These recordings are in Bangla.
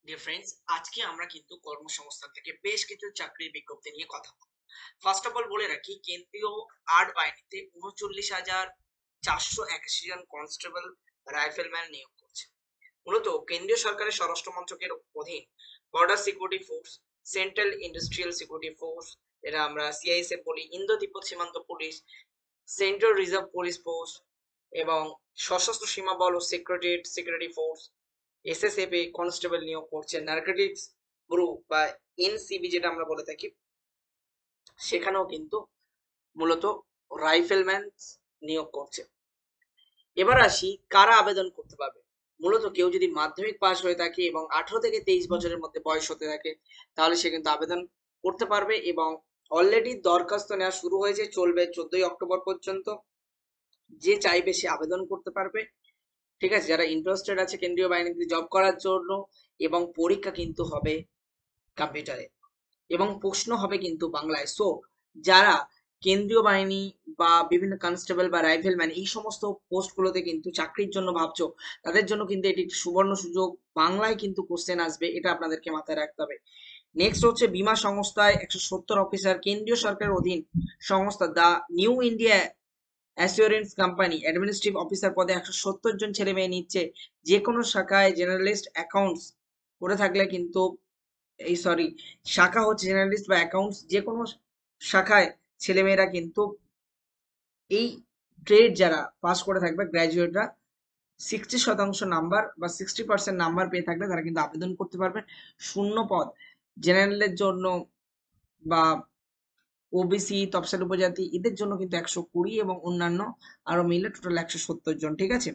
ডিয়ার ফ্রেন্ডস, আজকে আমরা কিন্তু কর্মসংস্থান থেকে বেশ কিছু চাকরির বিজ্ঞপ্তি নিয়ে কথা বলবো। ফার্স্ট অফ অল বলে রাখি, কেন্দ্রীয় আর্ট বাহিনীতে ৩৯,৪৮১ জন কনস্টেবল রাইফেলম্যান নিয়োগ করছে। মূলত কেন্দ্রীয় সরকারের স্বরাষ্ট্র মন্ত্রকের অধীন border security force, central industrial security force, এটা আমরা সিআইএসএফ বলি, ইন্দো তিব্বত সীমান্ত police, central reserve police force এবং সশস্ত্র সীমা বল ও সেক্রেটারিয়েট সিকিউরিটি ফোর্স, এসএসএফ এ কনস্টেবল নিয়োগ করছে। নার্কোটিক্স গ্রুপ বা এনসিবি যেটা আমরা বলে থাকি, সেখানেও কিন্তু মূলত রাইফেলম্যান নিয়োগ করছে। এবার আসি কারা আবেদন করতে পারবে। মূলত কেউ যদি মাধ্যমিক পাস হয়ে থাকে এবং 18 থেকে 23 বছরের মধ্যে বয়স হতে থাকে, তাহলে সে কিন্তু আবেদন করতে পারবে এবং অলরেডি দরখাস্ত নেওয়া শুরু হয়েছে, চলবে 14 অক্টোবর পর্যন্ত। যে চাইবে সে আবেদন করতে পারবে। ঠিক আছে, যারা ইন্টারেস্টেড আছে কেন্দ্রীয় বাহিনীতে জব করার জন্য, এবং পরীক্ষা কিন্তু হবে কম্পিউটারে এবং প্রশ্ন হবে কিন্তু বাংলায়। সো যারা কেন্দ্রীয় বাহিনী বা বিভিন্ন কনস্টেবল বা রাইফেলম্যান এই সমস্ত পোস্টগুলোতে কিন্তু চাকরির জন্য ভাবছো, তাদের জন্য কিন্তু এটি একটি সুবর্ণ সুযোগ। বাংলায় কিন্তু কোশ্চেন আসবে, এটা আপনাদেরকে মাথায় রাখতে হবে। নেক্সট হচ্ছে বীমা সংস্থায় 170 অফিসার, কেন্দ্রীয় সরকারের অধীন সংস্থা the New India Assurance Company administrative officer পদে 170 জন ছেলে মেয়ে নিচ্ছে। যে কোনো শাখায় জেনারেলিস্ট অ্যাকাউন্টস করে থাকলে কিন্তু শাখা হচ্ছে জেনারেলিস্ট বা অ্যাকাউন্টস, যে কোনো শাখায় ছেলেমেয়েরা কিন্তু এই ট্রেড যারা পাস করে থাকবে, গ্র্যাজুয়েটরা 60% নাম্বার বা 60% নাম্বার পেয়ে থাকলে তারা কিন্তু আবেদন করতে পারবেন। শূন্য পদ জেনারেলের জন্য বা ওবিসি, তফসিল উপজাতি এদের জন্য কিন্তু 120 এবং অন্যান্য আরো মিলে টোটাল 170 জন। ঠিক আছে,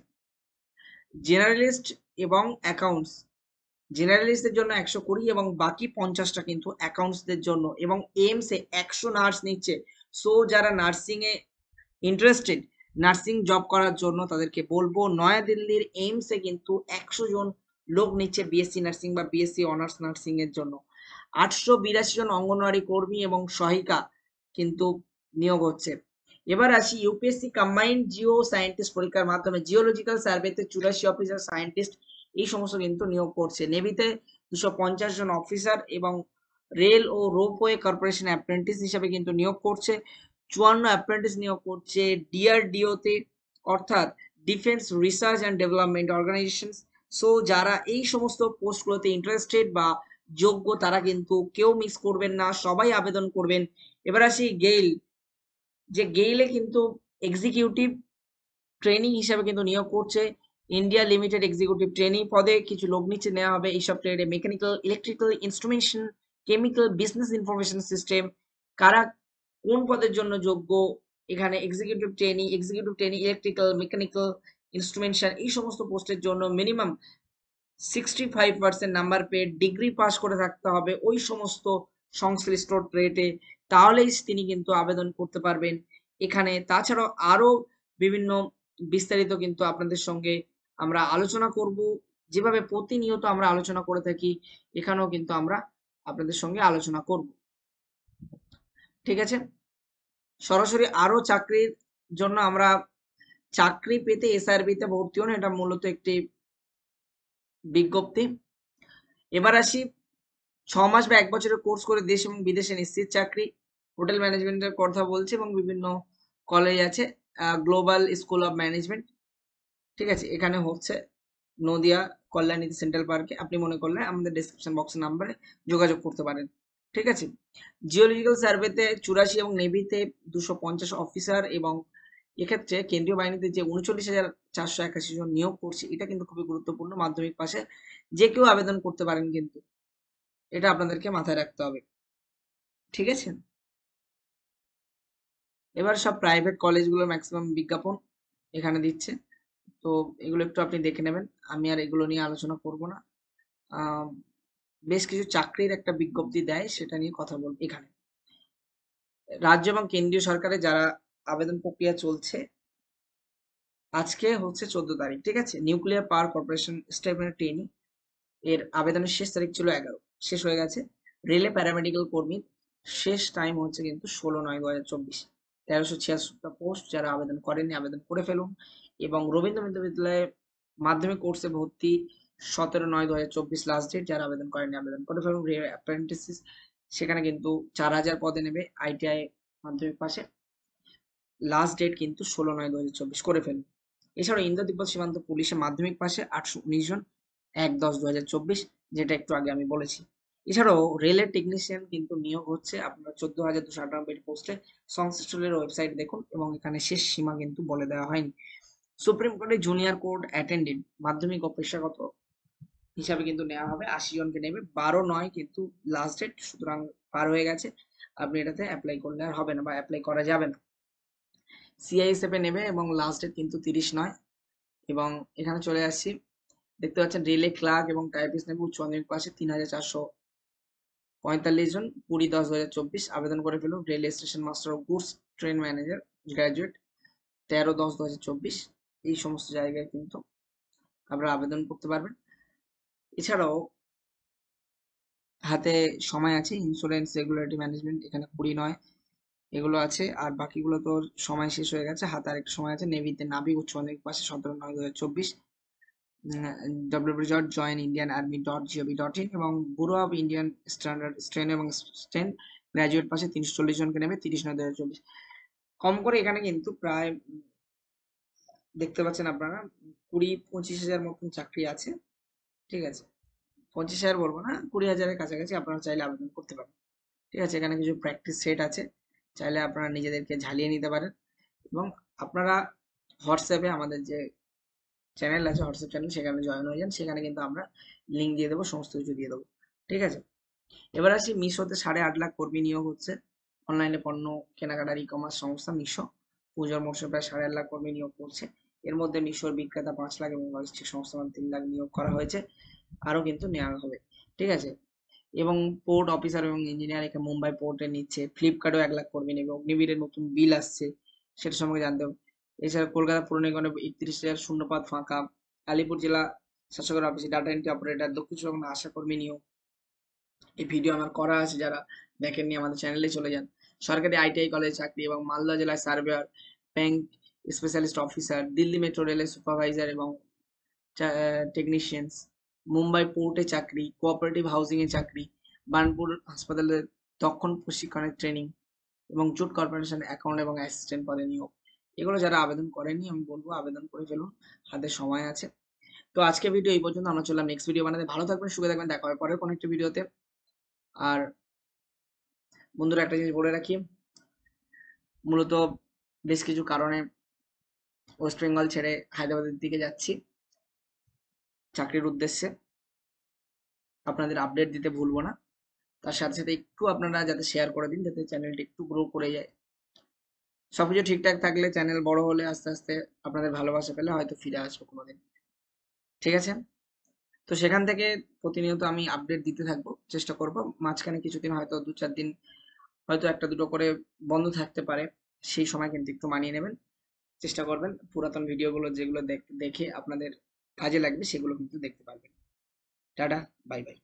জেনারেলিস্ট এবং অ্যাকাউন্টস, জেনারেলিস্টদের জন্য 120 এবং বাকি 50টা কিন্তু অ্যাকাউন্টসদের জন্য। এবং এইমস এ 100 নার্স নিচ্ছে। সো যারা নার্সিং এ ইন্টারেস্টেড, নার্সিং জব করার জন্য, তাদেরকে বলবো নয়াদিল্লির এইমস এ কিন্তু 100 জন লোক নিচ্ছে বিএসসি নার্সিং বা বিএসসি অনার্স নার্সিং এর জন্য। 882 জন অঙ্গনওয়াড়ি কর্মী এবং সহায়িকা কিন্তু নিয়োগ হচ্ছে। এবার আসি ইউপিএসসি কম্বাইন্ড জিও সায়েন্টিস্ট পরীক্ষার মাধ্যমে জিওলজিক্যাল সার্ভেতে 84 অফিসার সায়েন্টিস্ট এই সমস্ত কিন্তু নিয়োগ করছে। নেভিতে 250 জন অফিসার এবং রেল ও রোপওয়ে কর্পোরেশন অ্যাপ্রেন্টিস হিসাবে কিন্তু নিয়োগ করছে। 54 অ্যাপ্রেন্টিস নিয়োগ করছে ডিআরডিও তে, অর্থাৎ defence research and development organisation. So যারা এই সমস্ত পোস্টগুলোতে ইন্টারেস্টেড বা যোগ্য, তারা কিন্তু কেউ মিস করবেন না, সবাই আবেদন করবেন। এবার আসি গেইল, যে গেইলে কিন্তু এক্সিকিউটিভ ট্রেনিং হিসাবে কিন্তু নিয়োগ করছে। ইন্ডিয়া লিমিটেড এক্সিকিউটিভ ট্রেনিং পদে কিছু লোক নিচে নেওয়া হবে। এইসব ট্রেডে mechanical, electrical, instrumentation, chemical, business information system, কারা কোন পদের জন্য যোগ্য, এখানে executive training electrical, mechanical, instrumentation এই সমস্ত পোস্টের জন্য মিনিমাম 65% নাম্বার পেয়ে ডিগ্রি পাস করে থাকতে হবে ওই সমস্ত সংশ্লিষ্ট ট্রেডে, তাহলেই তিনি কিন্তু আবেদন করতে পারবেন এখানে। তাছাড়াও আরো বিভিন্ন বিস্তারিত কিন্তু আপনাদের সঙ্গে আমরা আলোচনা করব, যেভাবে প্রতিনিয়ত আমরা আলোচনা করে থাকি, এখানেও কিন্তু আমরা আপনাদের সঙ্গে আলোচনা করব। ঠিক আছে, সরাসরি আরো চাকরির জন্য আমরা চাকরি পেতে এসআরবি তে ভর্তি হন, এটা মূলত একটি বিজ্ঞপ্তি। এবার আসি 6 মাস বা 1 বছরের কোর্স করে দেশ এবং বিদেশে নিশ্চিত চাকরি। হোটেল ম্যানেজমেন্টের কথা বলছে এবং বিভিন্ন কলেজ আছে, গ্লোবাল স্কুল অফ ম্যানেজমেন্ট। ঠিক আছে, এখানে হচ্ছে নদিয়া কল্যাণী সেন্ট্রাল পার্কে। আপনি মনে করলে আমাদের ডেসক্রিপশন বক্সের নাম্বারে যোগাযোগ করতে পারেন। ঠিক আছে, জিওলজিক্যাল সার্ভেতে 84 এবং নেভিতে 250 অফিসার, এবং এক্ষেত্রে কেন্দ্রীয় বাহিনীতে যে 39,481 জন নিয়োগ করছে, এটা কিন্তু খুবই গুরুত্বপূর্ণ। মাধ্যমিক পাশে যে কেউ আবেদন করতে পারেন কিন্তু, এটা আপনাদেরকে মাথায় রাখতে হবে। ঠিক আছে, এবার সব প্রাইভেট কলেজগুলোর ম্যাক্সিমাম বিজ্ঞাপন এখানে দিচ্ছে, তো এগুলো একটু আপনি দেখে নেবেন। আমি আর এগুলো নিয়ে আলোচনা করব না। বেশ কিছু চাকরির একটা বিজ্ঞপ্তি দেয়, সেটা নিয়ে কথা বলবো এখানে। রাজ্য এবং কেন্দ্রীয় সরকারে যারা আবেদন প্রক্রিয়া চলছে, আজকে হচ্ছে 14 তারিখ। ঠিক আছে, নিউক্লিয়ার পাওয়ার কর্পোরেশন স্টেপের ট্রেনিং এর আবেদনের শেষ তারিখ ছিল 11, শেষ হয়ে গেছে। রেলে প্যারামেডিক্যাল কর্মী শেষ টাইম হচ্ছে কিন্তু 16/9/2024। 1386টা পোস্ট, যারা আবেদন করেননি আবেদন করে ফেলুন। এবং রবীন্দ্র বিশ্ববিদ্যালয়ে মাধ্যমিক কোর্সে ভর্তি 17/9/2024 লাস্ট ডেট। যারা আবেদন করেনি আবেদন করে ফেলুন। অ্যাপ্রেন্টিসিস সেখানে কিন্তু 4000 পদে নেবে ITI মাধ্যমিক পাশে। লাস্ট ডেট কিন্তু 16/9/2024 করে ফেলুন। এছাড়াও ইন্দো তিব্বত সীমান্ত পুলিশে মাধ্যমিক পাশে 819 জন 1/10/2024, যেটা একটু আগে আমি বলেছি। এছাড়াও রেলের টেকনিশিয়ান কিন্তু নিয়োগ হচ্ছে আপনার 14,298 পোস্টে। সংশ্লিষ্ট রেলের ওয়েবসাইট দেখুন এবং এখানে শেষ সীমা কিন্তু বলে দেওয়া হয়নি। সুপ্রিম কোর্টে জুনিয়র কোর্ট অ্যাটেন্ডেন্ট মাধ্যমিক ও পেশাগত হিসাবে কিন্তু নেওয়া হবে, 80 জনকে নেবে। 12/9 কিন্তু লাস্ট ডেট, সুতরাং পার হয়ে গেছে। আপনি এটাতে অ্যাপ্লাই করলে আর হবে না বা অ্যাপ্লাই করা যাবে না। CISF এ নেবে এবং লাস্ট ডেট কিন্তু 30/9। এবং এখানে চলে আসছি, দেখতে পাচ্ছেন রেলে ক্লার্ক এবং টাইপিস্ট নেবে উচ্চ মাধ্যমিক পাশে 3,445 জন 20/10/2024 আবেদন করে ফেলুন। রেল স্টেশন মাস্টার ও গুডস ট্রেন ম্যানেজার গ্র্যাজুয়েট 13/10/2024। এই সমস্ত জায়গায় কিন্তু আপনারা আবেদন করতে পারবেন। এছাড়াও হাতে সময় আছে, ইন্স্যুরেন্স রেগুলেটরি ম্যানেজমেন্ট এখানে 20/9 এগুলো আছে, আর বাকিগুলো তো সময় শেষ হয়ে গেছে। হাতে আরেকটা সময় আছে, নেভিতে নাবিক উচ্চ মাধ্যমিক পাশে 17/9/2024। www.joinindianarmy.gov.in এবং bureau of Indian standard strain এবং স্টেন গ্র্যাজুয়েট পাশে 340 জনকে নেবে 30/9/2024। কম করে এখানে কিন্তু প্রায় দেখতে পাচ্ছেন আপনারা 20-25 হাজার মতন চাকরি আছে। ঠিক আছে, 25,000 বলবো না, 20,000-এর কাছাকাছি আপনারা চাইলে আবেদন করতে পারেন। ঠিক আছে, এখানে কিছু প্র্যাকটিস সেট আছে, চাইলে আপনারা নিজেদেরকে ঝালিয়ে নিতে পারেন। এবং আপনারা হোয়াটসঅ্যাপে আমাদের যে চ্যানেল আছে, হোয়াটসঅ্যাপ চ্যানেল, সেখানে জয়েন হয়ে যান। সেখানে কিন্তু আমরা লিঙ্ক দিয়ে দেবো, সমস্ত কিছু দিয়ে দেবো। ঠিক আছে, এবার আসি মিশোতে 8.5 লাখ কর্মী নিয়োগ হচ্ছে। অনলাইনে পণ্য কেনাকাটার ই-কমার্স সংস্থা মিশো পুজোর মরশুমে প্রায় 8.5 লাখ কর্মী নিয়োগ করছে। এর মধ্যে মিশোর বিক্রেতা 5 লাখ এবং লজিস্টিক সংস্থা 3 লাখ নিয়োগ করা হয়েছে, আরো কিন্তু নেওয়া হবে। ঠিক আছে, এবং পোর্ট অফিসার এবং ইঞ্জিনিয়ার এখানে মুম্বাই পোর্টে নিচ্ছে। ফ্লিপকার্টও 1 লাখ কর্মী নেবে। অগ্নিবীরের নতুন বিল আসছে, সেটা সম্পর্কে জানতে হবে। এছাড়া কলকাতা পৌর নিগমে 31,000 শূন্যপদ ফাঁকা। আলিপুর জেলা শাসকের অফিসে ডাটা এন্ট্রি অপারেটর, দক্ষিণ চব্বিশ পরগনা আশা কর্মী নিয়োগ। এই ভিডিও আমার করা আছে, যারা দেখেননি আমাদের চ্যানেলে চলে যান। সরকারি ITI কলেজ চাকরি এবং মালদা জেলায় surveyor, bank specialist officer, Delhi metro রেলের সুপারভাইজার এবং টেকনিশিয়ানস, মুম্বাই পোর্টে চাকরি, কোঅপারেটিভ হাউজিং এ চাকরি, বার্নপুর হাসপাতালের দক্ষণ প্রশিক্ষণের ট্রেনিং এবং জুট কর্পোরেশন অ্যাকাউন্ট এবং অ্যাসিস্ট্যান্ট পদে নিয়োগ। এগুলো যারা আবেদন করেনি আমি বলবো আবেদন করে ফেলুন, হাতে সময় আছে। তো আজকে ভিডিও এই পর্যন্ত, আমরা চললাম নেক্সট ভিডিও বানাতে। ভালো থাকবেন, সুখে থাকবেন, দেখা হবে পরের কোনো একটা ভিডিওতে। আর বন্ধুরা একটা জিনিস বলে রাখি, মূলত বেশ কিছু কারণে ওয়েস্ট বেঙ্গল ছেড়ে হায়দ্রাবাদের দিকে যাচ্ছি চাকরির উদ্দেশ্যে। আপনাদের আপডেট দিতে ভুলবো না। তার সাথে সাথে একটু আপনারা যাতে শেয়ার করে দিন, যাতে চ্যানেলটি একটু গ্রো করে যায়। সবকিছু ঠিকঠাক থাকলে, চ্যানেল বড় হলে আস্তে আস্তে আপনাদের ভালোবাসা পেলে হয়তো ফিরে আসবো কোনোদিন। ঠিক আছে, তো সেখান থেকে প্রতিনিয়ত আমি আপডেট দিতে থাকবো, চেষ্টা করবো। মাঝখানে কিছুদিন হয়তো 2-4 দিন হয়তো 1-2 করে বন্ধ থাকতে পারে, সেই সময় কিন্তু একটু মানিয়ে নেবেন। চেষ্টা করবেন পুরাতন ভিডিওগুলো যেগুলো দেখে আপনাদের কাজে লাগবে সেগুলো কিন্তু দেখতে পারবেন। Tata, bye bye.